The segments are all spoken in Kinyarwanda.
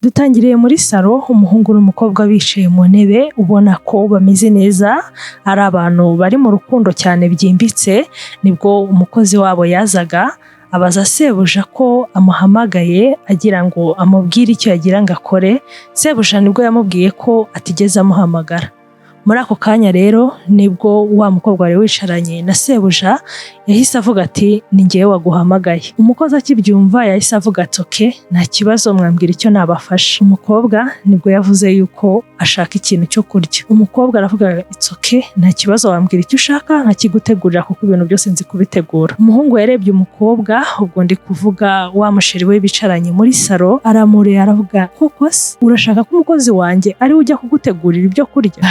Dutangiriye muri salo umuhungu n'umukobwa bicaye mu ntebe ubona ko bameze neza ari abantu bari mu rukundo cyane byimbitse. Nibwo umukozi wabo yazaga abaza sebuja ko amuhamagaye agira ngo amubwire icyo yagira ngo akore. Sebuja nibwo yamubwiye ko atigeze amuhamagara. Muri ako kanya rero nibwo wa mukobwa wari wicaranye na sebuja yahise avuga ati ni ngewe waguhamagaye. Umukozi akibyumva yahise avuga ati okay, nta kibazo mwambwira icyo nabafasha. Umukobwa nibwo yavuze yuko ashaka ikintu cyo kurya. Umukobwa aravuga it's okay, nta kibazo wambwira icyo ushaka nkakigutegurira kuko ibintu byose nzi kubitegura. Umuhungu yarebye umukobwa, ubwo ndi kuvuga wa musheri we bicaranye muri salo, aramureba aravuga koko se urashaka ko umukozi wanjye ari ujya kugutegurira ibyo kurya?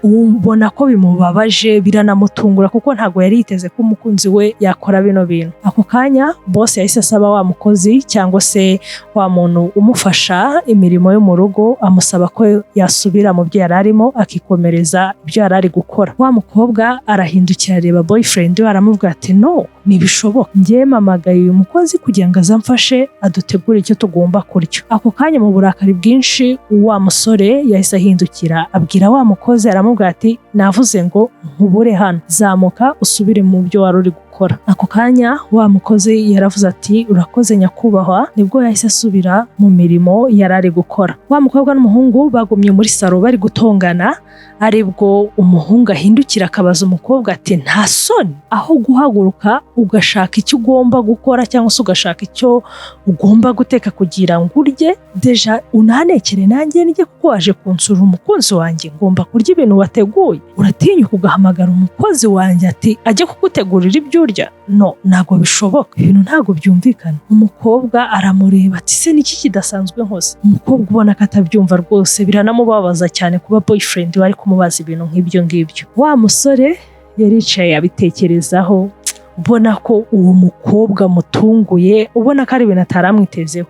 Ubona ko bimubabaje biranamutungura kuko ntago yari yiteze ko umukunzi we yakora bino bintu. Ako kanya boss yahise asaba wa mukozi cyangwa se wa muntu umufasha imirimo yo mu rugo, amusaba ko yasubira mu byo yararimo akikomereza ibyo yarari gukora. Wa mukobwa arahindukira areba boyfriend we aramuvuga ati no, nibishoboka, ngiye mamagaye uyu mukozi kugira ngo azamfashe adutegure icyo tugomba kurya. Ako kanya mu burakari bwinshi wa musore yahise ahindukira abwira wa mukozi aramubwira ati navuze ngo nkubure hano, zamuka usubire mu byo wari uri gukora. Ako kanya wa mukozi yaravuze ati urakoze nyakubahwa, nibwo yahise asubira mu mirimo yarari gukora. Wa mukobwa n'umuhungu bagumye muri salo bari gutongana, aribwo umuhungu ahindukira akabaza umukobwa ati nta soni aho guhaguruka ugashaka icyo ugomba gukora cyangwa se ugashaka icyo ugomba guteka kugira ngo urye, deja unanekere nanjye nijye kuko waje kunsura umukunzi wanjye ngomba kurya ibintu wateguye, uratinyuka ugahamagara umukozi wanjye ati ajye kugutegurira ibyo urya? No, ntago bishoboka, ibintu ntago byumvikana. Umukobwa aramureba ati se niki kidasanzwe nkoze? Umukobwa ubona ko atabyumva rwose, biranamubabaza cyane kuba boyfriend we ari kumubaza ibintu nk'ibyo ngibyo. Wa musore yaricaye abitekerezaho, ubona ko uwo mukobwa mutunguye, ubona ko ari ibintu ataramwitezeho.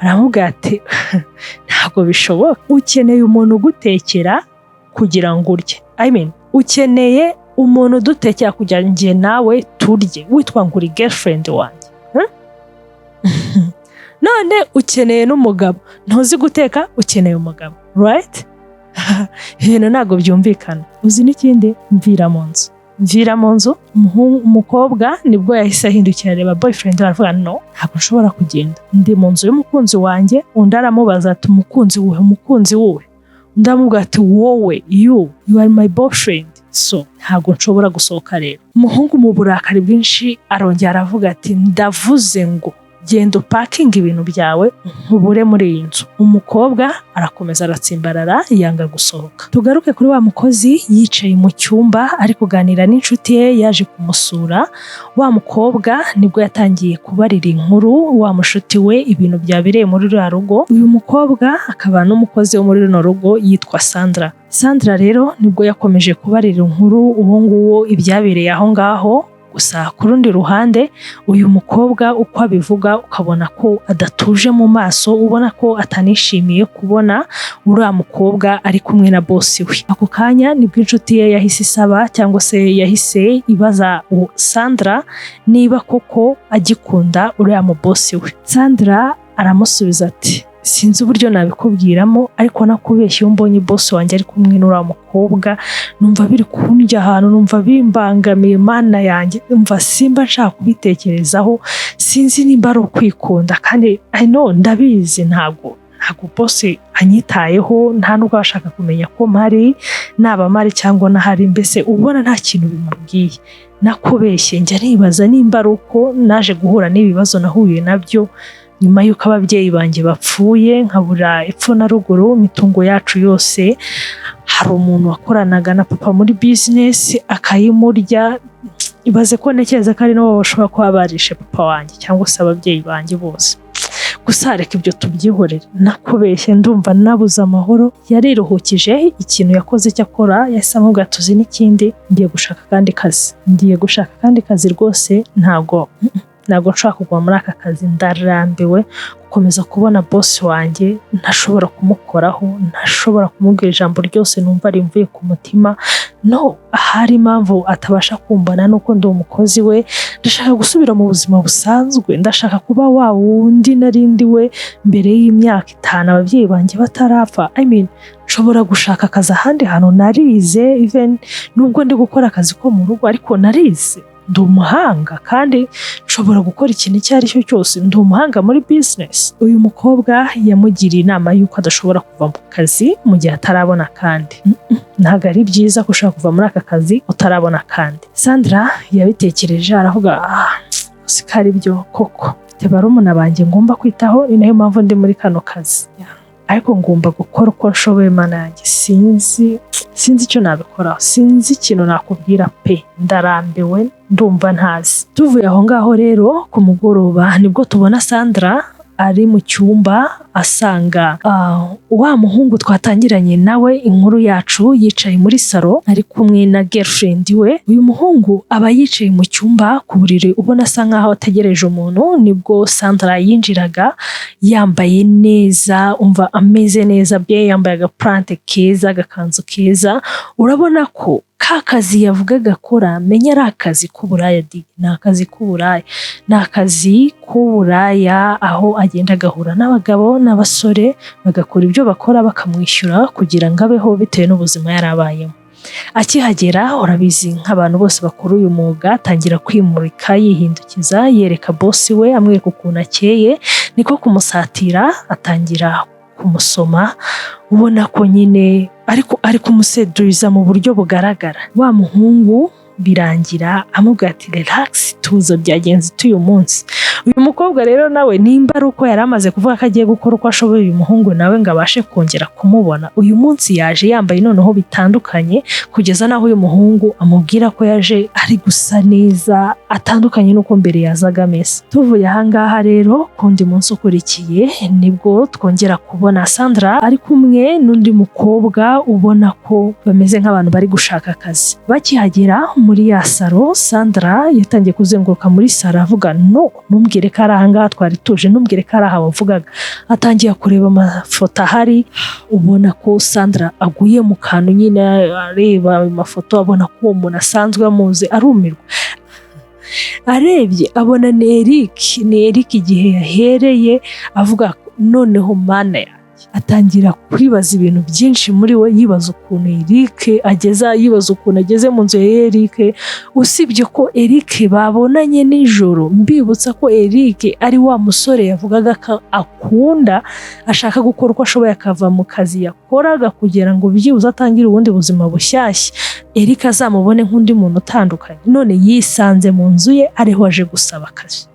Aramubwira ati ntago bishoboka, ukeneye umuntu ugutekera kugira ngo urye. Ukeneye umuntu udutekera kugira ngo nawe turye, witwa ngo uri girlfriend wanjye. None ukeneye n'umugabo, ntuzi guteka, ukeneye umugabo, right? Ibintu ntago byumvikana. Uzi n'ikindi? Mvira mu nzu. Umukobwa nibwo yahise ahindukira areba boyfriend we aravuga no, ntabwo nshobora kugenda, ndi mu nzu y'umukunzi wanjye. Undi aramubaza ati umukunzi wuhe? Undi aramubwira ati wowe, you are my boyfriend, so ntabwo nshobora gusohoka rero. Umuhungu mu burakari bwinshi arongera aravuga ati ndavuze ngo genda upakinga ibintu byawe nkubure muri iyi nzu. Umukobwa arakomeza aratsimbarara yanga gusohoka. Tugaruke kuri wa mukozi yicaye mu cyumba ari kuganira n'inshuti ye yaje kumusura. Wa mukobwa nibwo yatangiye kubarira inkuru wa mushuti we ibintu byabereye muri rwa rugo. Uyu mukobwa akaba n'umukozi wo muri runo rugo yitwa Sandra. Sandra rero nibwo yakomeje kubarira inkuru uwo nguwo ibyabereye aho ngaho. Gusa ku rundi ruhande uyu mukobwa uko abivuga ukabona ko adatuje mu maso, ubona ko atanishimiye kubona uriya mukobwa ari kumwe na boss we. Ako kanya nibwo inshuti ye yahise isaba cyangwa se yahise ibaza Sandra niba koko agikunda uriya mu boss we. Sandra aramusubiza ati sinzi uburyo nabikubwiramo ariko nakubeshye mbonye boss wanjye ari kumwe n'uriya mukobwa numva biri kundya ahantu, numva bimbangamiye mana yanjye, numva simba nshaka kubitekerezaho, sinzi nimba ari ukwikunda kandi I know ndabizi ntago boss anyitayeho, nta nubwo ashaka kumenya ko mpari naba mari cyangwa nahari, mbese ubona nta kintu bimubwiye. Nakubeshye njya nibaza nimba ari uko naje guhura n'ibibazo nahuye nabyo nyuma y'uko ababyeyi banjye bapfuye nkabura epfo na ruguru, imitungo yacu yose hari umuntu wakoranaga na papa muri business akayimurya. Ibaze ko ntekereza ko ari nabo bashobora kuba barishe papa wanjye cyangwa se ababyeyi banjye bose. Gusa reka ibyo tubyihorere, nakubeshye ndumva nabuze amahoro. Yariruhukije ikintu yakoze cyakora yahise amubwira tuzi n'ikindi, ngiye gushaka kandi kazi rwose, ntago nshaka kugwa muri aka kazi, ndarambiwe gukomeza kubona boss wanjye ntashobora kumukoraho, ntashobora kumubwira ijambo ryose numva rimvuye ku mutima, no, hari impamvu atabasha kumbana nuko ndi umukozi we, ndashaka gusubira mu buzima busanzwe, ndashaka kuba wa wundi narindi we mbere y'imyaka 5 ababyeyi banjye batarapfa. Nshobora gushaka akazi ahandi hantu, narize even nubwo ndi gukora akazi ko mu rugo ariko narize, ndi umuhanga kandi nshobora gukora ikintu icyo ari cyo cyose, ndi umuhanga muri business. Uyu mukobwa yamugiriye inama y'uko adashobora kuva mu kazi mu gihe atarabona kandi. Ntabwo ari byiza gushaka kuva muri aka kazi utarabona kandi. Sandra yabitekereje aravuga sikari byo koko, barumuna banjye ngomba kwitaho, ni nayo mpamvu ndi muri kano kazi, ariko ngomba gukora uko nshoboye. Mana yanjye, sinzi icyo nabikora, sinzi ikintu nakubwira pe, ndarambiwe, ndumva ntazi. Tuvuye aho ngaho rero ku mugoroba nibwo tubona Sandra ari mu cyumba asanga wa muhungu twatangiranye nawe inkuru yacu yicaye muri salo ari kumwe na girlfriend we. Uyu muhungu aba yicaye mu cyumba ku buriri ubona asa nkaho ategereje umuntu. Nibwo Sandra yinjiraga yambaye neza, umva ameze neza bye, yambaye agaplante keza, agakanzu keza. Urabona ko kazi yavugaga akora menya ari akazi k'uburaya, ni akazi k'uburaya, ni akazi k'uburaya aho agenda agahura n'abagabo n'abasore bagakora ibyo bakora bakamwishyura kugira ngo abeho bitewe n'ubuzima yarabayemo. Akihagera urabizi nk'abantu bose bakora uyu mwuga, atangira kwimurika yihindukiza, yereka boss we amwereka ukuntu akeye, niko kumusatira atangira kumusoma. Ubona ko nyine ari kumuseduriza mu buryo bugaragara. Wa muhungu birangira amubwira ati relax, tuza byagenze uyu munsi. Uyu mukobwa rero nawe nimba ari uko yari amaze kuvuga ko agiye gukora uko ashoboye uyu muhungu nawe ngo abashe kongera kumubona, uyu munsi yaje yambaye noneho bitandukanye, kugeza naho uyu muhungu amubwira ko yaje ari gusa neza, atandukanye nuko mbere yazaga ameze. Tuvuye ahangaha rero kundi munsi ukurikiye nibwo twongera kubona Sandra ari kumwe n'undi mukobwa ubona ko bameze nk'abantu bari gushaka akazi. Bakihagera muri ya salo, Sandra yatangiye kuzenguruka muri salo avuga numbwire ko ari ahangaha twari tuje, numbwire ko ari aha wavugaga. Atangiye kureba amafoto ahari, ubona ko Sandra aguye mu kantu nyine areba amafoto, abona ko uwo muntu asanzwe amuzi, arumirwa. Arebye abona ni Eric igihe yahereye avuga noneho mana ya, atangira kwibaza ibintu byinshi muri we, yibaza ukuntu Eric ageze mu nzu ya Eric. Usibye ko Eric babonanye nijoro, mbibutsa ko Eric ari wa musore yavugaga ko akunda, ashaka gukora uko ashoboye akava mu kazi yakoraga kugira ngo byibuze atangire ubundi buzima bushyashya, Eric azamubone nk'undi muntu utandukanye. None yisanze mu nzu ye ariho aje gusaba akazi.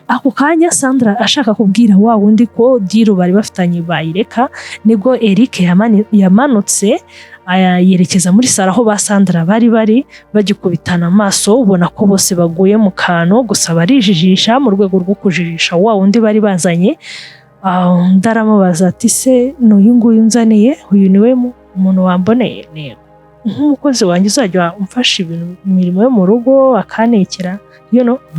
Ako kanya Sandra ashaka kubwira wa wundi ko diru bari bafitanye bayireka, nibwo Eric yamanutse yerekeza muri salo aho ba Sandra bari bagikubitana amaso. Ubona ko bose baguye mu kantu, gusa barijijisha mu rwego rwo kujijisha wa wundi bari bazanye. Ndaramubaza ati se n'uyu nguyu nzaniye, uyu niwe umuntu wamboneye? Nego, nk'umukozi wanjye uzajya umfasha imirimo yo mu rugo akanekera?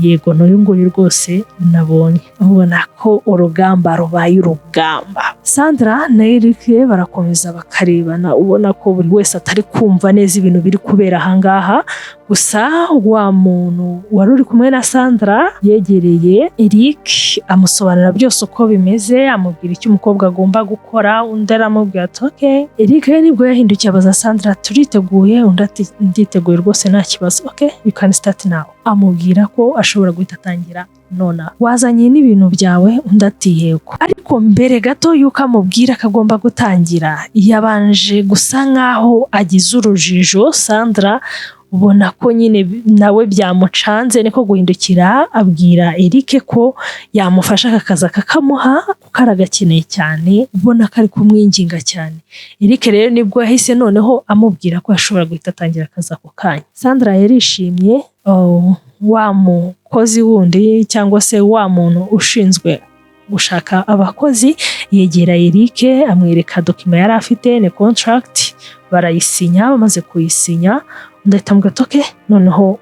Yego, n'uyu nguyu rwose nabonye. Ubona ko urugamba rubaye urugamba. Sandra na Eric barakomeza bakarebana, ubona ko buri wese atari kumva neza ibintu biri kubera ahangaha. Gusa wa muntu wari uri kumwe na Sandra yegereye Eric amusobanurira byose uko bimeze, amubwira icyo umukobwa agomba gukora. Undi aramubwira ati okay. Eric nibwo yahindukiye abaza Sandra turiteguye? Undi ati nditeguye rwose nta kibazo. Okay, you can start now. Amubwira ko ashobora guhita atangira nona. Wazanye n'ibintu byawe? Undi ati yego. Ariko mbere gato yuko amubwira ko agomba gutangira, yabanje gusa nkaho agize urujijo. Sandra ubona ko nyine nawe byamucanze, niko guhindukira abwira Eric ko yamufasha akakaza kakamuha kuko aragakeneye cyane, ubona ko ari kumwinginga cyane. Eric rero nibwo yahise noneho amubwira ko ashobora guhita atangira akazi ako kanya. Sandra yarishimye. Wa mukozi wundi cyangwa se wa muntu ushinzwe gushaka abakozi yegera Eric amwereka document yari afite, ni contract. Barayisinya, bamaze kuyisinya undi ahita amubwira ati okay, noneho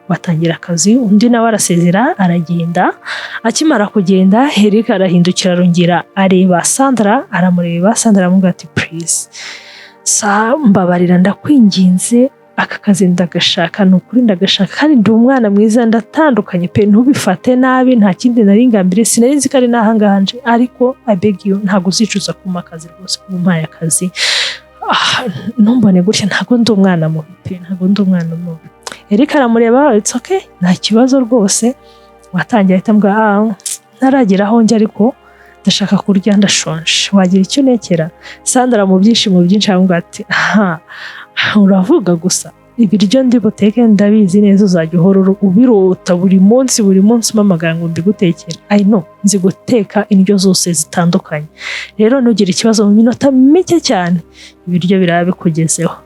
batangira akazi. Undi nawe arasezera aragenda. Akimara kugenda Eric arahindukira arongera areba Sandra, aramureba. Sandra aramubwira ati please mbabarira ndakwinginze, aka kazi ndagashaka, nukuri ndagashaka kandi ndi umwana mwiza, ndatandukanye pe, ntubifate nabi, nta kindi nari ngambire, sinari nzi ko ari nahanganje, ariko I beg you ntago uzicuza kuma akazi rwose, kumpaye akazi. Numbone gutya, ntago ndi umwana mubi pe, ntago ndi umwana mubi. Eric aramureba, it's okay, nta kibazo rwose. Watangiye ahita mbwa ntaragera aho njye, ariko ndashaka kurya, ndashonje, wagira icyo nekera. Sandra mu byishimo byinshi avuga ati uravuga gusa, ibiryo ndi buteke ndabizi neza, uzajya uhora ubirota buri munsi umamagara ngo mbigutekere. I know, nzi guteka indyo zose zitandukanye, rero ntugire ikibazo, mu minota mike cyane ibiryo biraba bikugezeho.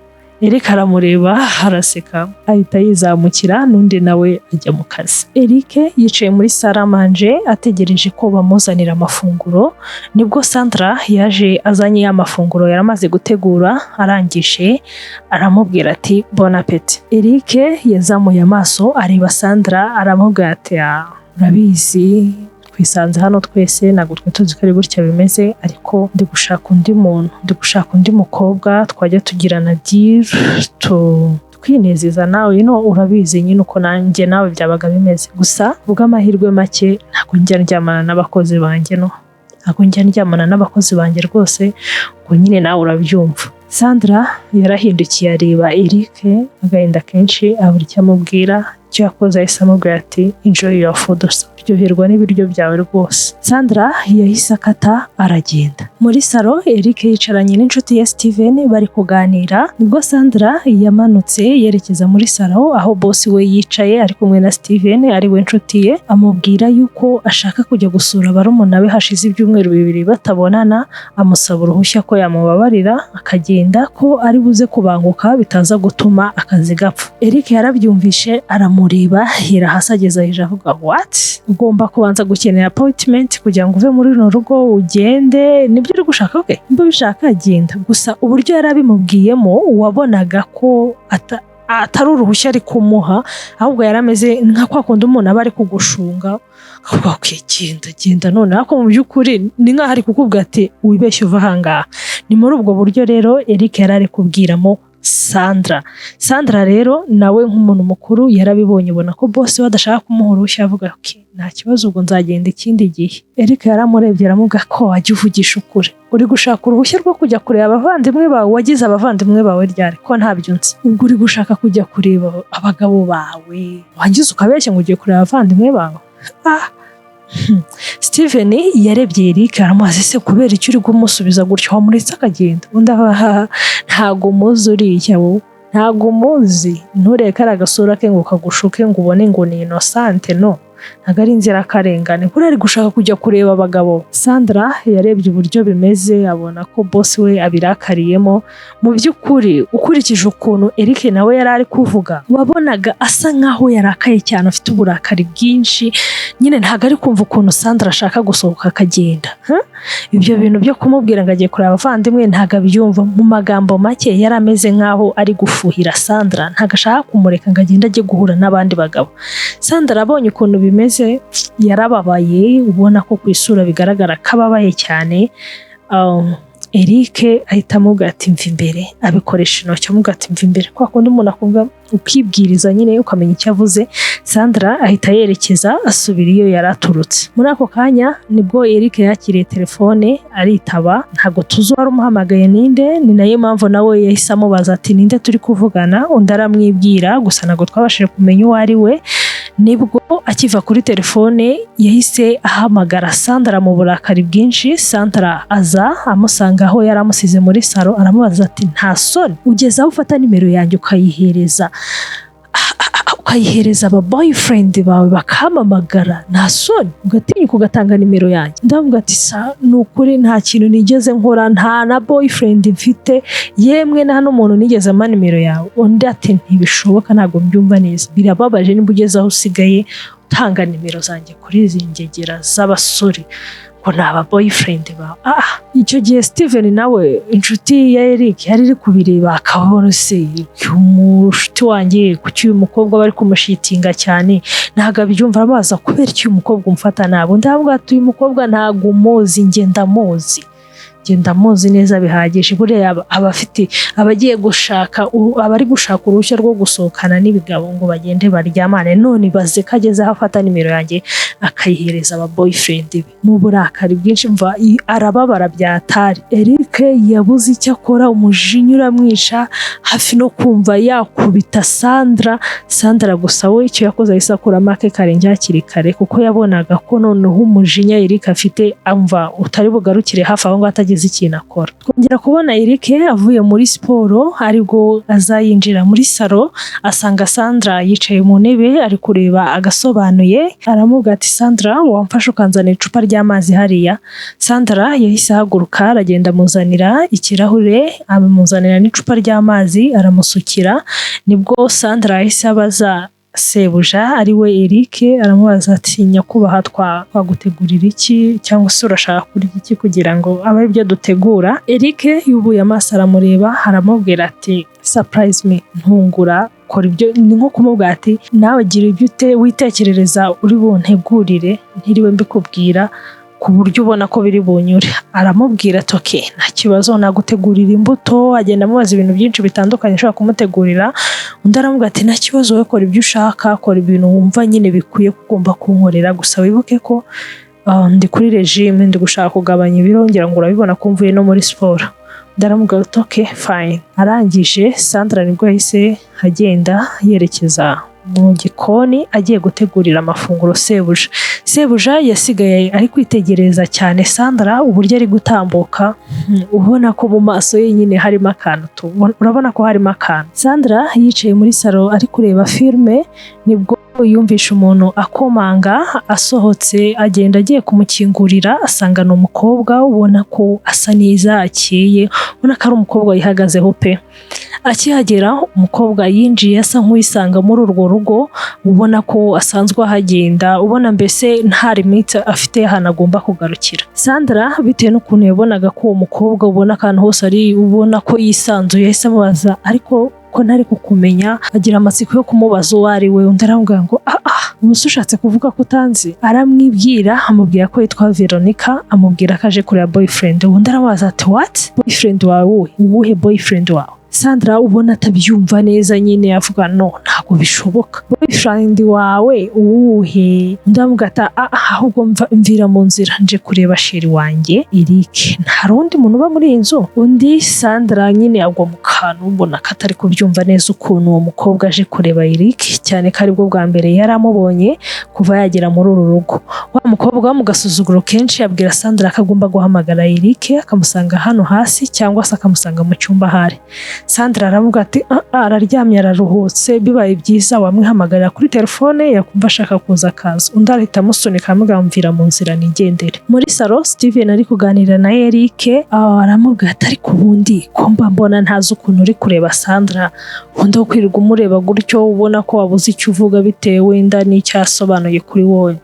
Eric aramureba araseka, ahita yizamukira, n'undi nawe ajya mu kazi. Eric yicaye muri saramanje ategereje ko bamuzanira amafunguro, nibwo Sandra yaje azanye amafunguro yaramaze gutegura, arangije aramubwira ati bon appétit. Eric yazamuye amaso areba Sandra, aramubwira ati urabizi twisanze hano twese, ntabwo twe tuzi ko ari gutya bimeze, ariko ndi gushaka undi muntu, ndi gushaka undi mukobwa twajya tugirana deal, twinezeza nawe, urabizi nyine uko nanjye nawe byabaga bimeze. Gusa bw'amahirwe make ntabwo njya ndyamana n'abakozi banjye, ntabwo njya ndyamana n'abakozi banjye rwose, ngo nyine nawe urabyumva. Sandra yarahindukiye areba Eric, agahinda kenshi abura icyo amubwira. Icyo yakoze ahise amubwira ati enjoy your food, ryoherwa n'ibiryo byawe rwose. Sandra yahise akata aragenda. Muri salo Eric yicaranye n'inshuti ya Steven bari kuganira, nibwo Sandra yamanutse yerekeza muri salo aho boss we yicaye ari kumwe na Steven ari we nshuti ye, amubwira yuko ashaka kujya gusura barumuna be hashize ibyumweru 2 batabonana, amusaba uruhushya ko yamubabarira akagenda, ko ari buze kubanguka bitaza gutuma akazi gapfa. Eric yarabyumvishe aramureba, hira hasi ageza hejuru avuga what? Ugomba kubanza gukenera appointment kugira ngo uve muri runo rugo ugende, nibyo uri gushaka? Okay, mbo bishaka agenda. Gusa uburyo yarabimubwiyemo wabonaga ko atari uruhushya ari kumuha, ahubwo yarameze nka kwa kundi umuntu aba ari kugushunga, akavuga okay genda none, ariko mu by'ukuri ni nkaho ari kukubwira ati wibeshye uva ahangaha. Ni muri ubwo buryo rero Eric yarari kubwiramo Sandra rero nawe nk'umuntu mukuru yarabibonye, ubona ko boss we adashaka kumuha uruhushya, avuga okay nta kibazo, ubwo nzagenda ikindi gihe. Eric yaramurebye aramubwira ko wajya uvugisha ukuri, uri gushaka uruhushya rwo kujya kureba abavandimwe bawe, wagize abavandimwe bawe ryari ko ntabyo nzi? Ubwo uri gushaka kujya kureba abagabo bawe, wagize ukabeshya ngo ugiye kureba abavandimwe bawe? Steven yarebye Eric aramubaza ese kubera icyo uri kumusubiza gutyo, wamuretse akagenda? Undi ntago muzi uriya wowe, ntago muzi, ntureke ari agasura ke ngo kagushuke ngo ubone ngo ni innocente, no, ntago ari inzirakarengane, kuri ari gushaka kujya kureba abagabo. Sandra yarebye uburyo bimeze, abona ko boss we abirakariyemo. Mu by'ukuri ukurikije ukuntu Eric nawe yari ari kuvuga, wabonaga asa nkaho yarakaye cyane, afite uburakari bwinshi, nyine ntago ari kumva ukuntu Sandra ashaka gusohoka akagenda. Ibyo bintu byo kumubwira ngo agiye kureba abavandimwe ntago abyumva. Mu magambo make yari ameze nkaho ari gufuhira Sandra, ntago ashaka kumureka ngo agende ajye guhura n'abandi bagabo. Sandra abonye ukuntu bimeze yarababaye, ubona ko ku isura bigaragara kababaye cyane. Eric ahita amubwira ati mva imbere, abikoresha intoki amubwira ati mva imbere, kwa kundi umuntu akumva ukibwiriza nyine ukamenya icyo avuze. Sandra ahita yerekeza asubira iyo yaraturutse. Muri ako kanya nibwo Eric yakiriye telefone aritaba, ntago tuzi wari umuhamagaye ninde, ni nayo mpamvu nawe yahise amubaza ati ninde turi kuvugana, undi aramwibwira, gusa ntago twabashije kumenya uwo ari we. Nibwo akiva kuri telefone yahise ahamagara Sandra mu burakari bwinshi. Sandra aza amusanga aho yari amusize muri salo, aramubaza ati nta soni ugeze aho ufata nimero yanjye ukayihereza aba boyfriend bawe bakamamagara, nta soni ugatinyuka ugatanga nimero yanjye? Ndavuga ati nukuri nta kintu nigeze nkora, nta na boyfriend mfite, yemwe nta n'umuntu nigeze ama nimero yawe. Undi ati ntibishoboka, ntabwo mbyumva neza, birababaje nimba ugeze aho usigaye utanga nimero zanjye kuri izi ngegera z'abasore ngo ni aba boyfriend bawe. Icyo gihe Steven nawe inshuti ya Eric yari iri kubireba, akabona se umushuti wanjye kuki uyu mukobwa bari kumushitinga cyane, ntago abyumva, arabaza kubera iki uyu mukobwa umfata nabo. Ndavuga ati uyu mukobwa ntago umuzi, njye ndamuzi, genda muzi neza bihagije buriya abafite abagiye gushaka abari gushaka uruhushya rwo gusohokana n'ibigabo ngo bagende baryamane none baze kageze afata nimero yanjye akayihereza aba boyfriend be mu burakari bwinshi mva arababara byatari Eric yabuze icyo akora umujinya uramwisha hafi no kumva yakubita Sandra gusa we icyo yakoze ahise akura make karenge hakiri kare kuko yabonaga ko noneho umujinya Eric afite amva utari bugarukire hafi aho ngo atagize ikintu akora. Twongera kubona Eric avuye muri siporo aribwo azayinjira muri salo asanga Sandra yicaye mu ntebe ari kureba agasobanuye aramubwira ati Sandra wamfasha ukanzanira icupa ry'amazi hariya. Sandra yahise ahaguruka aragenda amuzanira ikirahure amuzanira n'icupa ry'amazi aramusukira nibwo Sandra yahise abaza sebuja ari we Eric aramubaza ati nyakubaha twagutegurira iki cyangwa se urashaka kurya iki kugira ngo abe ibyo dutegura. Eric yubuye amaso aramureba aramubwira ati surprise me ntungura kora ibyo ni nko kumubwira ati nawe gira ibyo witekerereza uri buntegurire ntiriwe mbikubwira ku buryo ubona ko biri bunyure. Aramubwira ati okay nta kibazo nagutegurira imbuto agenda amubaza ibintu byinshi bitandukanye ashaka kumutegurira undi aramubwira ati nta kibazo we kora ibyo ushaka kora ibintu wumva nyine bikwiye kugomba kunkorera gusa wibuke ko ndi kuri regime ndi gushaka kugabanya ibiro ngira ngo urabibona ko mvuye no muri siporo. Ndaramubwira ati okay fine. Arangije Sandra nibwo yahise agenda yerekeza mu gikoni agiye gutegurira amafunguro sebuja yasigaye ari kwitegereza cyane Sandra uburyo ari gutambuka ubona ko mu maso ye nyine harimo akantu urabona ko harimo akantu. Sandra yicaye muri salo ari kureba filme nibwo yumvisha umuntu akomanga asohotse agenda agiye kumukingurira asanga ni umukobwa ubona ko asa neza akeye ubona ko ari umukobwa yihagazeho pe. Akihagera umukobwa yinjiye asa nk'uwisanga muri urwo rugo ubona ko asanzwe ahagenda ubona mbese nta limite afite ahantu agomba kugarukira. Sandra bitewe n'ukuntu yabonaga ko uwo mukobwa ubona akantu hose ari ubona ko yisanzuye yahise amubaza ariko ko ntari kukumenya agira amatsiko yo kumubaza uwo ari we undi aramubwira ngo umusore ushatse kuvuga ko utanzi. Aramwibwira amubwira ko yitwa Veronica amubwira ko aje kureba boyfriend undi aramubaza ati what boyfriend wawe uwuhe boyfriend wawe. Sandra ubona atabyumva neza nyine avuga no ntabwo bishoboka boyfriend wawe uwuhe. Ndamugata ahubwo mvira mu nzira nje kureba sheri wanjye Eric nta rundi muntu uba muri inzu. Undi Sandra nyine agwa mu kantu ubona ko atari kubyumva neza ukuntu uwo mukobwa aje kureba Eric cyane ko aribwo bwa mbere yari amubonye kuva yagera muri uru rugo. Wa mukobwa mu gasuzuguro kenshi yabwira Sandra ko agomba guhamagara Eric akamusanga hano hasi cyangwa se akamusanga mu cyumba hari. Sandra aravuga ati araryamye araruhutse bibaye byiza wamwihamagarira kuri telefone yakumva ashaka kuza akaza. Undi ahita amusunika amugambira mu nzira nigendere. Muri salo Steven ari kuganira na Eric aramubwira ati ariko ubundi ko mbona ntazi ukuntu uri kureba Sandra undi wo kwirirwa umureba gutyo ubona ko wabuze icyo uvuga bitewe inda n'icyasobanuye kuri wowe.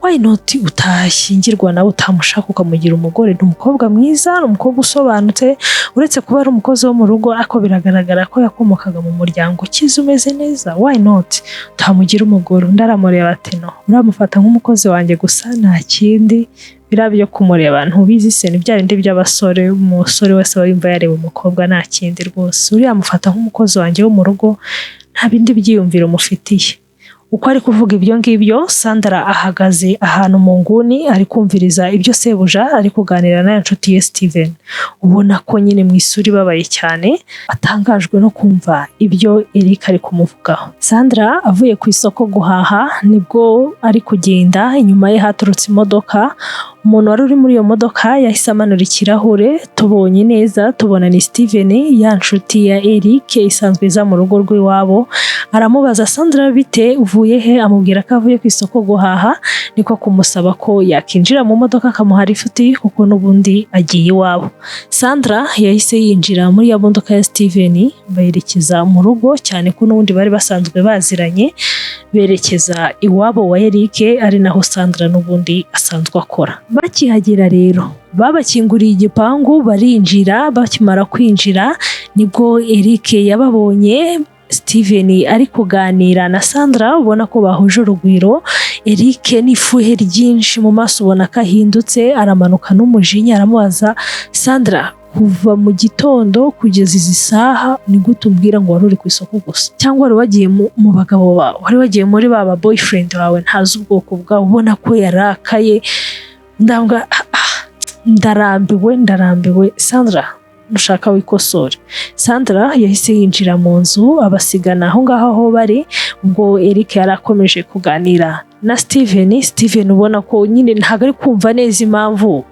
Why not utashyingirwa nawe utamushaka ukamugira umugore? Ni umukobwa mwiza, ni umukobwa usobanutse uretse kuba ari umukozi wo mu rugo ariko biragaragara ko yakomokaga mu muryango ukize umeze neza. Why not utamugira umugore? Undi aramureba ati no uramufata nk'umukozi wanjye gusa nta kindi birabyo kumureba ntubizi se ni bya bindi by'abasore umusore wese wumva yareba umukobwa nta kindi rwose uriya amufata nk'umukozi wanjye wo mu rugo nta bindi byiyumviro mufitiye. Uko ari kuvuga ibyo ngibyo Sandra ahagaze ahantu mu nguni ari kumviriza ibyo sebuja ari kuganira na inshuti ye Steven ubona ko nyine mu isuri babaye cyane atangajwe no kumva ibyo Eric ari kumuvugaho. Sandra avuye ku isoko guhaha nibwo ari kugenda inyuma ye haturutse imodoka umuntu wari uri muri iyo modoka yahise amanura ikirahure tubonye neza tubona ni Steven ya nshuti ya Eric isanzwe iza mu rugo rw'iwabo. Aramubaza Sandra bite uvuye he amubwira ko avuye ku isoko guhaha niko kumusaba ko yakinjira mu modoka akamuha ifuti kuko n'ubundi agiye iwabo. Sandra yahise yinjira muri ya modoka ya Steven berekeza mu rugo cyane ko n'ubundi bari basanzwe baziranye berekeza iwabo wa Eric ari naho Sandra n'ubundi asanzwe akora. Bakihagera rero babakinguriye igipangu barinjira bakimara kwinjira nibwo Eric yababonye Steven ari kuganira na Sandra ubona ko bahuje urugwiro Eric n'ifuhe ryinshi mu maso ubona ko ahindutse, aramanuka n'umujinya aramubaza, Sandra kuva mu gitondo kugeza izi saha ni gute umbwira ngo wari uri ku isoko gusa, cyangwa wari wagiye mu bagabo bawe, wari wagiye muri baba boyfriend wawe ntazi ubwoko bwawe, ubona ko yarakaye. Ndarambiwe Sandra, nushaka wikosore. Sandra yahise yinjira mu nzu abasigana aho ngaho aho bari. Ubwo Eric yarakomeje kuganira na Steven ubona ko nyine ntago ari kumva neza impamvu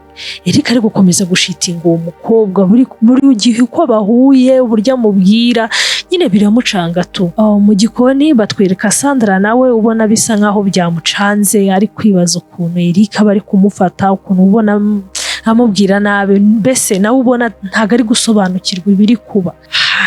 Eric ari gukomeza gushitinga uwo mukobwa buri gihe uko bahuye uburyo amubwira nyine biramucanga tu. Mu gikoni batwereka Sandra nawe ubona bisa nkaho byamucanze, ari kwibaza ukuntu Eric aba ari kumufata, ukuntu ubona amubwira nabi, mbese nawe ubona ntago ari gusobanukirwa ibiri kuba.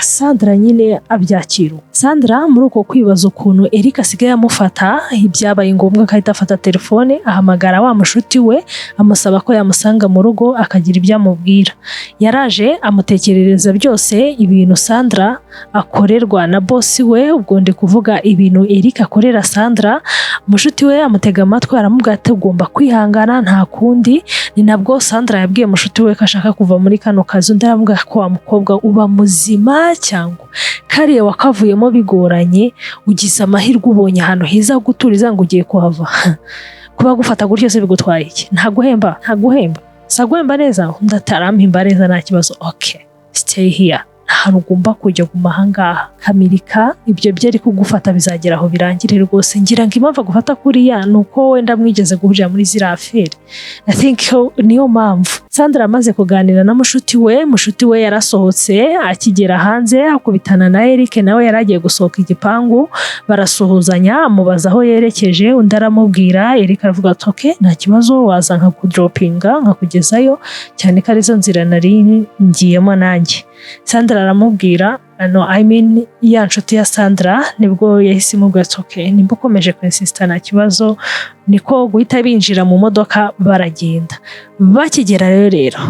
Sandra nyine abyakira. Sandra muri uko kwibaza ukuntu Eric asigaye amufata, ibyabaye ngombwa akahita afata telefone ahamagara wa mushuti we amusaba ko yamusanga mu rugo akagira ibyo amubwira. Yaraje amutekerereza byose ibintu Sandra akorerwa na boss we, ubwo ndi kuvuga ibintu Eric akorera Sandra. Mushuti we amutega amatwi aramubwira ati ugomba kwihangana nta kundi. Ni nabwo Sandra yabwiye mushuti we ko ashaka kuva muri kano kazi. Undi aramubwira ko wa mukobwa uba muzima cyangwa kariya wakavuyemo bigoranye, ugize amahirwe ubonye ahantu heza guturiza ngo ugiye kuhava. Kuba gufata gutyo se bigutwaye iki? Ntaguhemba saguhemba neza. Ndataramhimba neza nta kibazo. Okay, stay here, ahantu ugomba kujya guma ahangaha kamirika, ibyo byari kugufata bizagera aho birangire rwose. Ngira ngo impamvu gufata kuriya nuko wenda mwigeze guhurira muri zira affaire. I think niyo mpamvu. Sandra amaze kuganira na mushuti we yarasohotse, akigera hanze akubitana na Eric nawe yaragiye gusohoka igipangu, barasohozanya amubaza aho yerekeje. Undi aramubwira, Eric aravuga ati okay nta kibazo waza nkakudropinga nkakugezayo, cyane ko arizo nzira nari ngiyemo nanjye. Sandra aramubwira ya nshuti ya Sandra nibwo yahise imubwira ati okay nimba ukomeje kwinsista nta kibazo. Niko guhita binjira mu modoka baragenda. Bakigera rero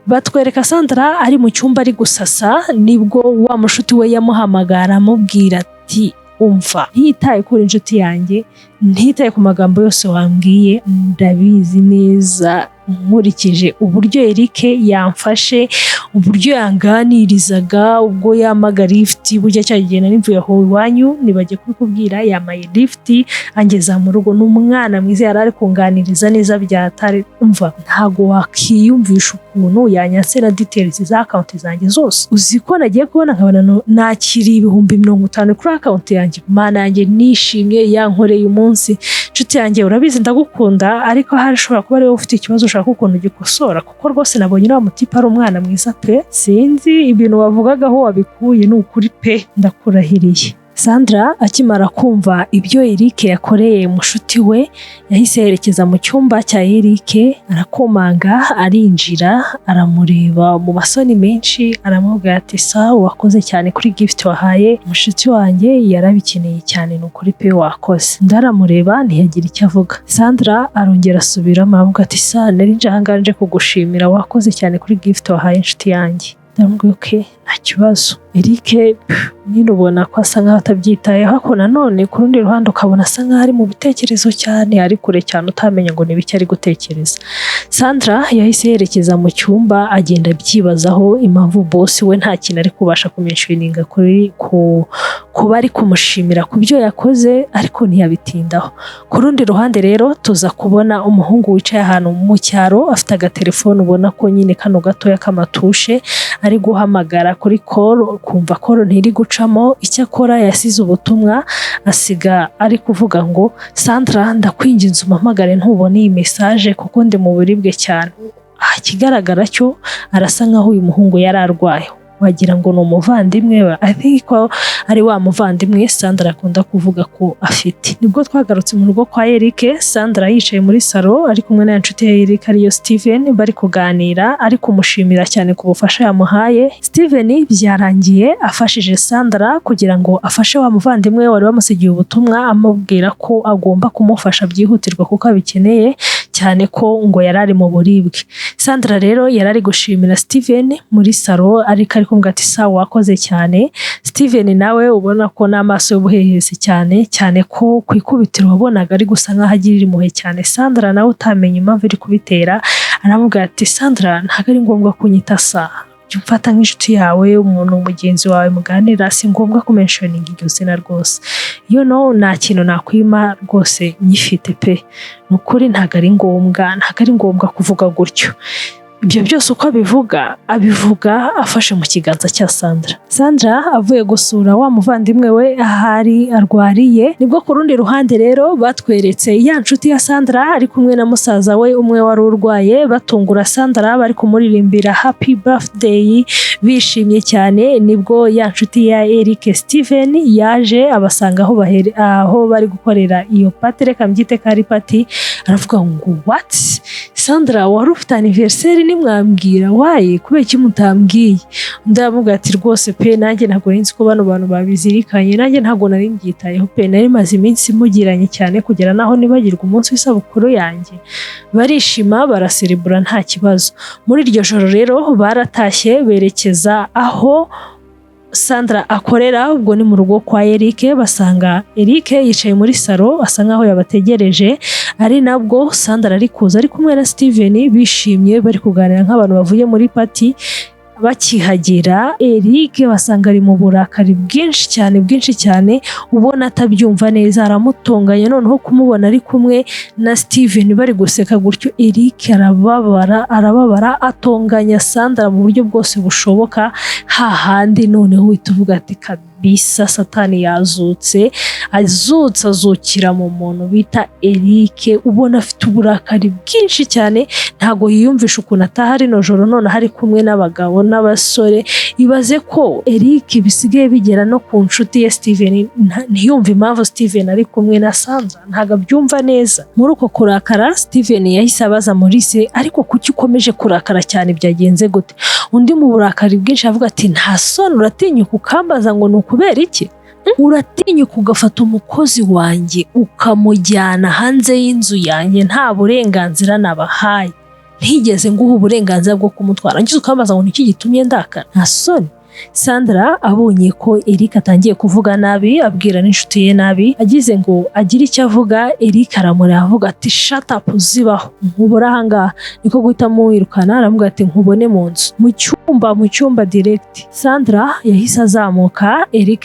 batwereka Sandra ari mu cyumba ari gusasa, nibwo wa mushuti we yamuhamagara amubwira ati umva, ntitaye kuri inshuti yanjye, ntitaye ku magambo yose wambwiye, ndabizi neza nkurikije uburyo Eric yamfashe, uburyo yanganirizaga, ubwo yamaga lift burya cyagenda nimvuye aho iwanyu nibajye kubikubwira, yamaye lift angeza mu rugo. N'umwana mwiza yarari kunganiriza neza byatare. Umva ntago wakiyumvisha ukuntu yanyansera details za account zanjye zose. Uziko nagiye kubona nkabana nakiri 50,000 kuri account yanjye. Mana yanjye nishimye yankoreye umunsi. Nshuti yanjye urabizi ndagukunda, ariko harashobora kuba ari wowe ufite ikibazo ushaka ukuntu gikosora, kuko rwose nabonye uriya mutipe ari umwana mwiza pe. Sinzi ibintu wavugaga aho wabikuye, ni ukuri pe ndakurahiriye. Sandra akimara kumva ibyo Eric yakoreye mushuti we, yahise yerekeza mu cyumba cya Eric, arakomanga, arinjira, aramureba mu masoni menshi, aramubwira ati sa wakoze cyane kuri gift wahaye mushuti wanjye, yarabikeneye cyane n'ukuri pe wakoze. Ndaramureba ntiyagira icyo avuga. Sandra arongera asubiramo aramubwira ati sa nari nje kugushimira, wakoze cyane kuri gift wahaye inshuti yanjye. Ndamubwira okay nta kibazo. Eric nyine ubona ko asa nkaho atabyitayeho, ariko nanone ku rundi ruhande ukabona asa nkaho ari mu bitekerezo cyane, ari kure cyane utamenya ngo nibiki ari gutekereza. Sandra yahise yerekeza mu cyumba agenda byibazaho impamvu boss we nta kintu ari kubasha kumentioninga kuba ari kumushimira ku byo yakoze, ariko ntiyabitindaho. Ku rundi ruhande rero tuza kubona umuhungu wicaye ahantu mu cyaro afite agatelefone, ubona ko nyine kano gatoya k'amatushe ari guhamagara kuri call, kumva call ntiri gucamo. Icyo akora yasize ubutumwa asiga ari kuvuga ngo Sandra ndakwinginze umpamagare ntubone iyi message kuko ndi mu buribwe cyane. Ikigaragara cyo arasa nkaho uyu muhungu yari arwaye, wagira ngo ni umuvandimwe we. I think ko ari wa muvandimwe Sandra akunda kuvuga ko afite. Nibwo twagarutse mu rugo kwa Eric, Sandra yicaye muri salo ari kumwe na inshuti ya Eric ariyo Steven, bari kuganira ari kumushimira cyane ku bufasha yamuhaye. Steven byarangiye afashije Sandra kugira ngo afashe wa muvandimwe wari wamusigiye ubutumwa amubwira ko agomba kumufasha byihutirwa kuko abikeneye, cyane ko ngo yarari mu buribwe. Sandra rero yarari gushimira Steven muri salo ariko ari kumubwira ati sawa wakoze cyane. Steven nawe ubona ko n'amaso y'ubuhehesi cyane ko kwikubitiro wabonaga ari gusa nkaho agirira impuhwe cyane Sandra, nawe utamenye impamvu iri kubitera aramubwira ati Sandra ntabwo ari ngombwa kunyita sa, mfata nk'inshuti yawe, umuntu mugenzi wawe muganira, si ngombwa kumentioning iryo zina rwose. Nta kintu nakwima rwose nyifite pe, nukuri ntabwo ari ngombwa kuvuga gutyo. Ibyo byose uko abivuga afashe mu kiganza cya Sandra avuye gusura wa muvandimwe we ahari arwariye. Nibwo ku rundi ruhande rero batweretse ya nshuti ya Sandra ari kumwe na musaza we umwe wari urwaye, batungura Sandra bari kumuririmbira happy birthday bishimye cyane. Nibwo ya nshuti ya Eric Steven yaje abasanga aho bari gukorera iyo party, reka mbyite kari party. Aravuga ngo what Sandra wari ufite anniversaire nimwambwira waye kubera iki mutambwiye? Ndamubwira ati rwose pe nanjye ntabwo nzi ko bano bantu babizirikanye, nanjye ntabwo nari mbyitayeho pe, nari maze iminsi mugiranye cyane kugera naho nibagirwa umunsi w'isabukuru yanjye. Barishima baraserebura nta kibazo. Muri iryo joro rero baratashye berekeza aho Sandra akorera, ubwo ni mu rugo kwa Eric. Basanga Eric yicaye muri salo asa nkaho yabategereje, ari nabwo Sandra ari kuza ari kumwe na Steven bishimye bari kuganira nk'abantu bavuye muri party. Bakihagera Eric basanga ari mu burakari bwinshi cyane ubona atabyumva neza, aramutonganya. Noneho kumubona ari kumwe na Steven bari guseka gutyo Eric arababara atonganya Sandra mu buryo bwose bushoboka. Hahandi noneho uhita uvuga ati kabisa satani yazutse, azukira mu muntu bita Eric, ubona afite uburakari bwinshi cyane. Ntago yiyumvisha ukuntu atahari no joro, none hari kumwe n'abagabo n'abasore. Ibaze ko Eric bisigaye bigera no ku nshuti ye Steven ntiyumve impamvu Steven ari kumwe na Sandra, ntago abyumva neza. Muri uko kurakara Steven yahise abaza Maurice, ariko kuki ukomeje kurakara cyane, byagenze gute? Undi mu burakari bwinshi avuga ati nta soni uratinyuka ukambaza ngo ni kubera iki? Uratinyuka ugafata umukozi wanjye ukamujyana hanze y'inzu yanjye nta burenganzira nabahaye, ntigeze nguha uburenganzira bwo kumutwara, ngize ukambaza ngo niki gitumye ndakara? Nta soni. Sandra abonye ko Eric atangiye kuvuga nabi, abwira n'inshuti ye nabi, agize ngo agire icyo avuga, Eric aramureba avuga ati shut up zibaho, nkubura ahangaha. Niko guhita mwirukana, aravuga ati nkubone mu nzu, mu cyumba direct. Sandra yahise azamuka, Eric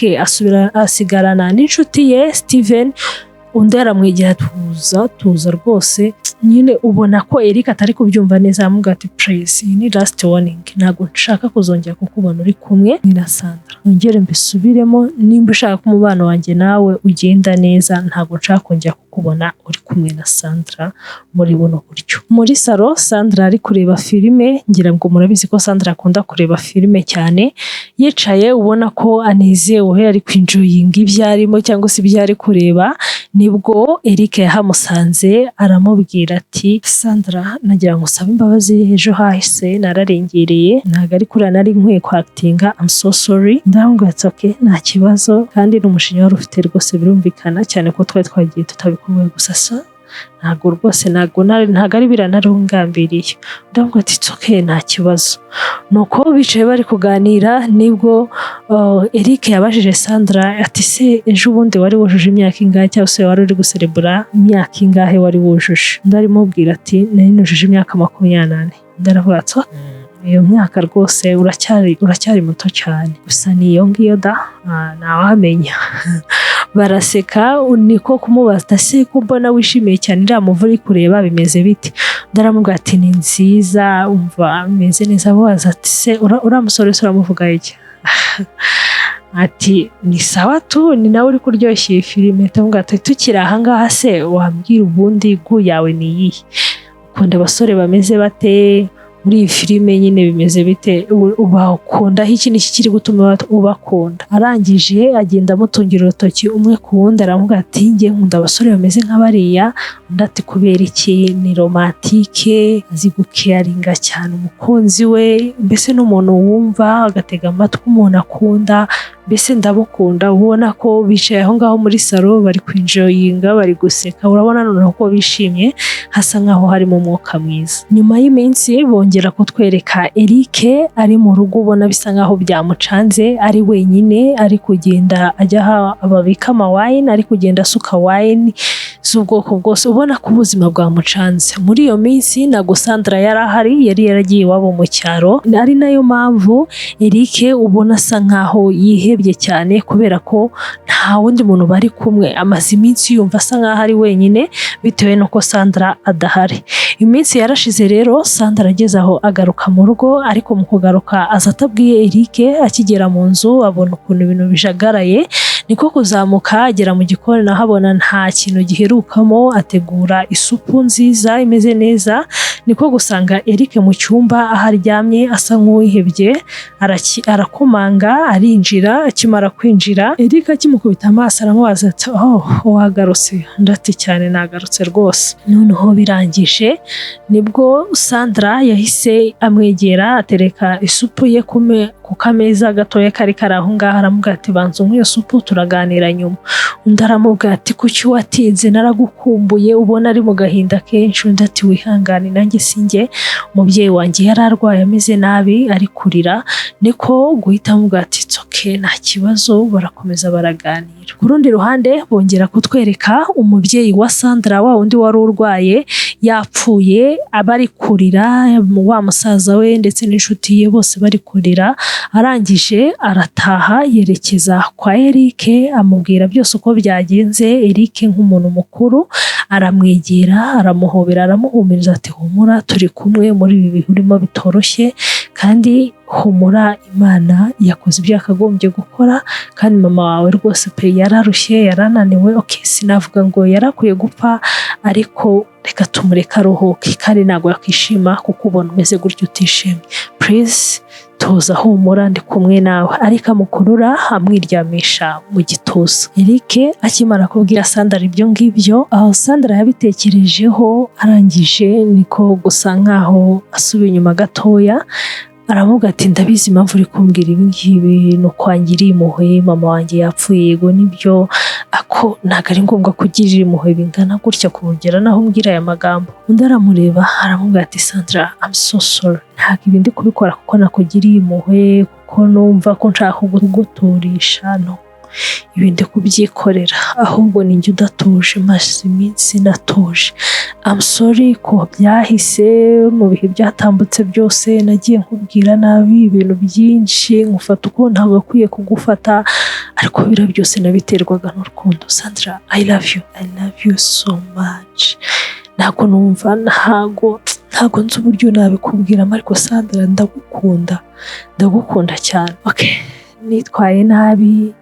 asigarana n'inshuti ye Steven. Undi aramwegera tuza rwose. Nyine ubona ko Eric atari kubyumva neza, aramubwira ati please ni last warning, ntabwo nshaka kuzongera kukubona uri kumwe na Sandra. Ongere mbisubiremo, nimba ushaka ko umubano wanjye nawe ugenda neza, ntabwo nshaka kongera kukubona uri kumwe na Sandra muri buno buryo. Muri salo Sandra ari kureba filime, ngira ngo murabizi ko Sandra akunda kureba filime cyane. Yicaye ubona ko anezewe, ari kwinjoyinga ibyarimo cyangwa se ibyari kureba. Nibwo Eric yahamusanze aramubwira ati Sandra nagira ngo usabe imbabazi, ejo hahise nararengereye, ntabwo ari kuri nari nkwiye kwactinga, I'm so sorry. Ndamubwira ati okay nta kibazo, kandi n'umushinga wari ufite rwose birumvikana cyane ko twari twagiye tutabikuwe gusa sa ntabwo rwose ntabwo ari biranarungambiriye. Ndamubwira ati it's okay nta kibazo. Nuko bicaye bari kuganira, nibwo Eric yabajije Sandra ati se ejo bundi wari wujuje imyaka ingahe, cyangwa se wari uri guserebura imyaka ingahe wari wujuje? Ndarimubwira ati nari nujuje imyaka 28. Ndaravuga ati iyo myaka rwose uracyari muto cyane, gusa niyo ngiyo da ntawamenya. Baraseka, niko kumubaza se ko mbona wishimiye cyane iriya muvu uri kureba bimeze bite? Ndaramubwira ati ni nziza, umva meze neza. Baza ati se uramusore uramuvuga iki? Ati ni sawa tu, ni nawe uri kuryoshya iyi filime. Ndamubwira ati tukiri ahangaha se wambwira ubundi gu yawe ni iyihe? Ukunda abasore bameze bate? Muri iyi filime nyine bimeze bite? Ubakunda iki? Ni kiri gutuma ubakunda? Arangije agenda amutungira urutoki umwe ku wundi, aramubwira ati njye nkunda abasore bameze nk'abariya. Undi ati kubera iki? Ni romantike, azi gukeyaringa cyane umukunzi we, mbese n'umuntu wumva agatega amatwi umuntu akunda, mbese ndabukunda. Ubona ko bicaye aho ngaho muri salo bari kwinjoyinga, bari guseka, urabona noneho ko bishimye, hasa nkaho harimo umwuka mwiza. Nyuma y'iminsi bongera kutwereka Eric ari mu rugo, ubona bisa nkaho byamucanze, ari wenyine, ari kugenda ajya aho babika amawayini, ari kugenda asuka wayini z'ubwoko bwose, ubona ko ubuzima bwamucanze. Muri iyo minsi ntabwo Sandra yari ahari, yari yaragiye iwabo mu cyaro, ari nayo mpamvu Eric ubona asa nkaho yihebye cyane, kubera ko nta wundi muntu bari kumwe, amaze iminsi yumva asa nkaho ari wenyine bitewe nuko Sandra adahari. Iminsi yarashize rero, Sandra ageze aho agaruka mu rugo, ariko mu kugaruka aza atabwiye Eric. Akigera mu nzu abona ukuntu ibintu bijagaraye, niko kuzamuka agera mu gikoni, naho abona nta kintu giherukamo, ategura isupu nziza imeze neza. Niko gusanga Eric mu cyumba aho aryamye asa nk'uwihebye, arakomanga, arinjira. Akimara kwinjira, Eric akimukubita amaso aramubaza ati wagarutse? Ndati cyane nagarutse rwose. Noneho birangije nibwo Sandra yahise amwegera, atereka isupu ye ku kameza gatoya kari kari aho ngaho, aramubwira ati banza unywe iyo supu turaganira nyuma. Undi aramubwira ati kuki watinze, naragukumbuye, ubona ari mu gahinda kenshi. Undi ati wihangane, nanjye sinjye, umubyeyi wanjye yari arwaye ameze nabi ari kurira. Niko guhita amubwira ati it's okay, nta kibazo. Barakomeza baraganira. Ku rundi ruhande bongera kutwereka umubyeyi wa Sandra, wa undi wari urwaye yapfuye, abari kurira, wa musaza we ndetse n'inshuti ye bose bari kurira. Arangije arataha yerekeza kwa Eric, amubwira byose uko byagenze. Eric nk'umuntu mukuru aramwegera, aramuhobera, aramuhumuriza ati humura, turi kumwe muri ibi bihe urimo bitoroshye, kandi humura, Imana yakoze ibyo yakagombye gukora, kandi mama wawe rwose pe yararushye, yarananiwe. Okay, sinavuga ngo yarakwiye gupfa, ariko reka tumureka aruhuke, kandi ntabwo yakwishima kuko ubona umeze gutyo utishimye. Please tuza, humura, ndi kumwe nawe. Ariko amukurura amwiryamisha mu gituza. Eric akimara kubwira Sandra ibyo ngibyo, aho Sandra yabitekerejeho, arangije niko gusa nkaho asubiye inyuma gatoya, aramubwira ati ndabizi impamvu uri kumbwira ibi ngibi, no kwangiriye impuhwe, mama wanjye yapfuye, yego nibyo, ako ntabwo ari ngombwa kugirira impuhwe bingana gutya kumugera naho umbwira aya magambo. Undi aramureba aramubwira ati Sandra, I'm so sorry, ntabwo ibi ndi kubikora kuko nakugiriye impuhwe, kuko numva ko nshaka kuguturisha, no, ibi ndi kubyikorera, ahubwo ni njye udatuje, maze iminsi natuje. I'm sorry ko byahise, mu bihe byatambutse byose nagiye nkubwira nabi ibintu byinshi, nkufata uko ntabwo akwiye kugufata, ariko bira byose nabiterwaga n'urukundo. Sandra, I love you so much. Ntabwo numva, ntabwo nzi uburyo nabikubwiramo, ariko Sandra ndagukunda cyane. Okay, nitwaye nabi,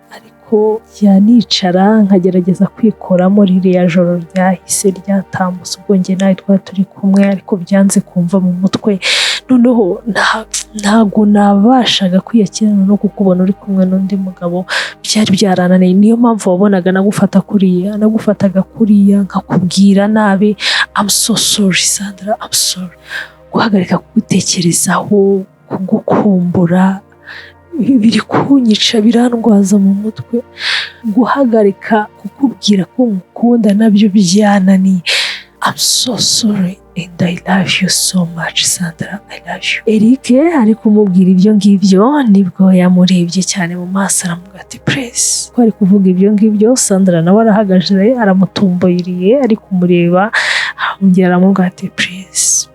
ko yanicara nkagerageza kwikoramo ririya joro ryahise ryatambutse, ubwo njye nawe twari turi kumwe, ariko byanze kumva mu mutwe. Noneho ntabwo nabashaga kwiyakirana no kukubona uri kumwe n'undi mugabo, byari byarananiye. Niyo mpamvu wabonaga nagufataga kuriya nkakubwira nabi. I'm so sorry Sandra, I'm sorry. Guhagarika kugutekerezaho, kugukumbura biri kunyica, birandwaza mu mutwe. Guhagarika kukubwira ko ngukunda nabyo byananiye. I'm so sorry and I love you so much Sandra, I love you. Eric ari kumubwira ibyo ngibyo, nibwo yamurebye cyane mu maso, aramubwira ati please. Ko ari kuvuga ibyo ngibyo, Sandra nawe arahagaje, aramutumboyiriye, ari kumureba, aramubwira ati please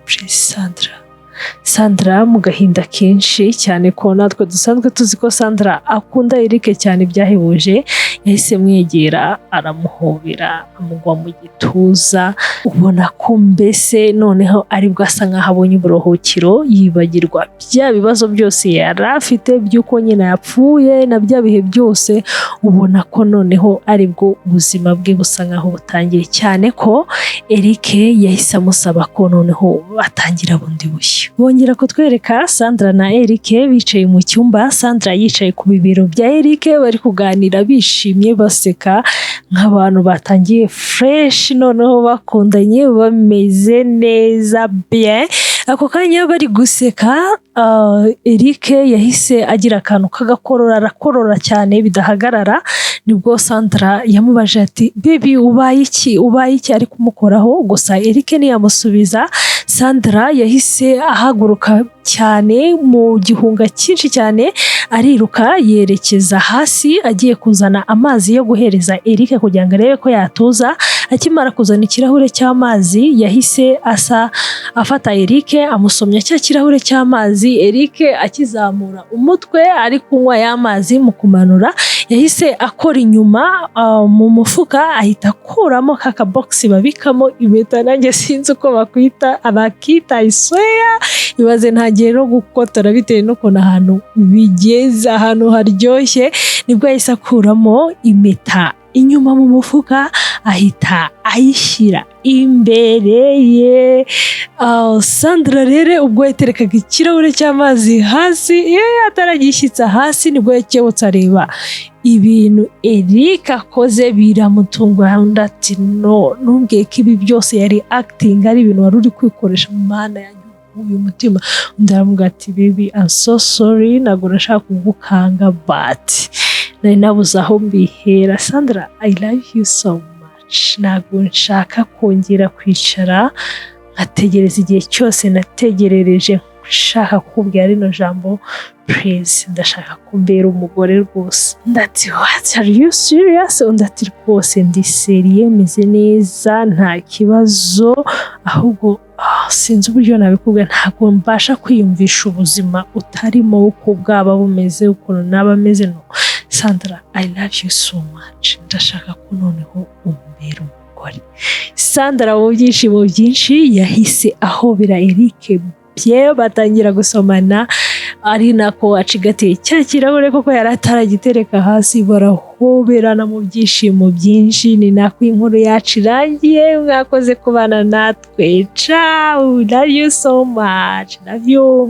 Sandra mu gahinda kenshi cyane, ko natwe dusanzwe tuzi ko Sandra akunda Eric cyane byahebuje. Yahise mwegera, aramuhobera, amugwa mu gituza, ubona ko mbese noneho aribwo asa nkaho abonye uburuhukiro, yibagirwa bya bibazo byose yari afite by'uko nyina yapfuye na bya bihe byose. Ubona ko noneho aribwo ubuzima bwe busa nkaho butangiye, cyane ko Eric yahise amusaba ko noneho batangira bundi bushya. Bongera kutwereka Sandra na Eric bicaye mu cyumba, Sandra yicaye ku bibero bya Eric, bari kuganira bishimye baseka nk'abantu batangiye fresh, noneho bakundanye bameze neza bien. ako kanya bari guseka Eric yahise agira akantu k'agakorora, arakorora cyane bidahagarara. Nibwo Sandra yamubaje ati baby ubaye iki ari kumukoraho, gusa Eric ntiyamusubiza. Sandra yahise ahaguruka cyane mu gihunga cyinshi cyane, ariruka yerekeza hasi agiye kuzana amazi yo guhereza Eric kugira ngo arebe ko yatuza. Akimara kuzana ikirahure cy'amazi yahise afata Eric amusomya cya kirahure cy'amazi. Eric akizamura umutwe ari kunywa y'amazi, mu kumanura yahise akora inyuma mu mufuka, ahita akuramo kaka box babikamo impeta. Nanjye sinzi uko bakita isweya, ibaze ntagiye no gukotora bitewe n'ukuntu ahantu bigeze, ahantu haryoshye. Nibwo yahise akuramo impeta inyuma mu mufuka, ahita ayishyira imbere ye. Sandra rero ubwo yaterekaga ikirahure cy'amazi hasi, ataragishyitsa hasi, nibwo yakebutse areba ibintu Eric akoze biramutungura. Undi ati no, ntumbwiye ko ibi byose yari acting, ari ibintu wari uri kwikoresha mu mana uyu mutima. Undi aramubwira ati baby I'm so sorry, ntabwo nashaka kugukanga but nari nabuze aho mbihera. Sandra I love you so much, ntabwo nshaka kongera kwicara nkategereza igihe cyose nategerereje, nshaka kukubwira rino jambo please, ndashaka kumbera umugore rwose. Ndati what, are you serious? Ndati rwose ndi seriye, meze neza nta kibazo, ahubwo sinzi uburyo nabikubwira, ntabwo mbasha kwiyumvisha ubuzima utarimo uko bwaba bumeze, ukuntu naba meze. No Sandra I love you so much, ndashaka ko noneho umbera umugore. Sandra mu byishimo byinshi yahise ahobera Eric bye, batangira gusomana, ari nako acigatiye cya kirahure koko yari ataragitereka hasi, barahoberana mu byishimo byinshi. Ni nako inkuru yacu irangiye. Mwakoze kubana natwe, ciao, love you so much, love you.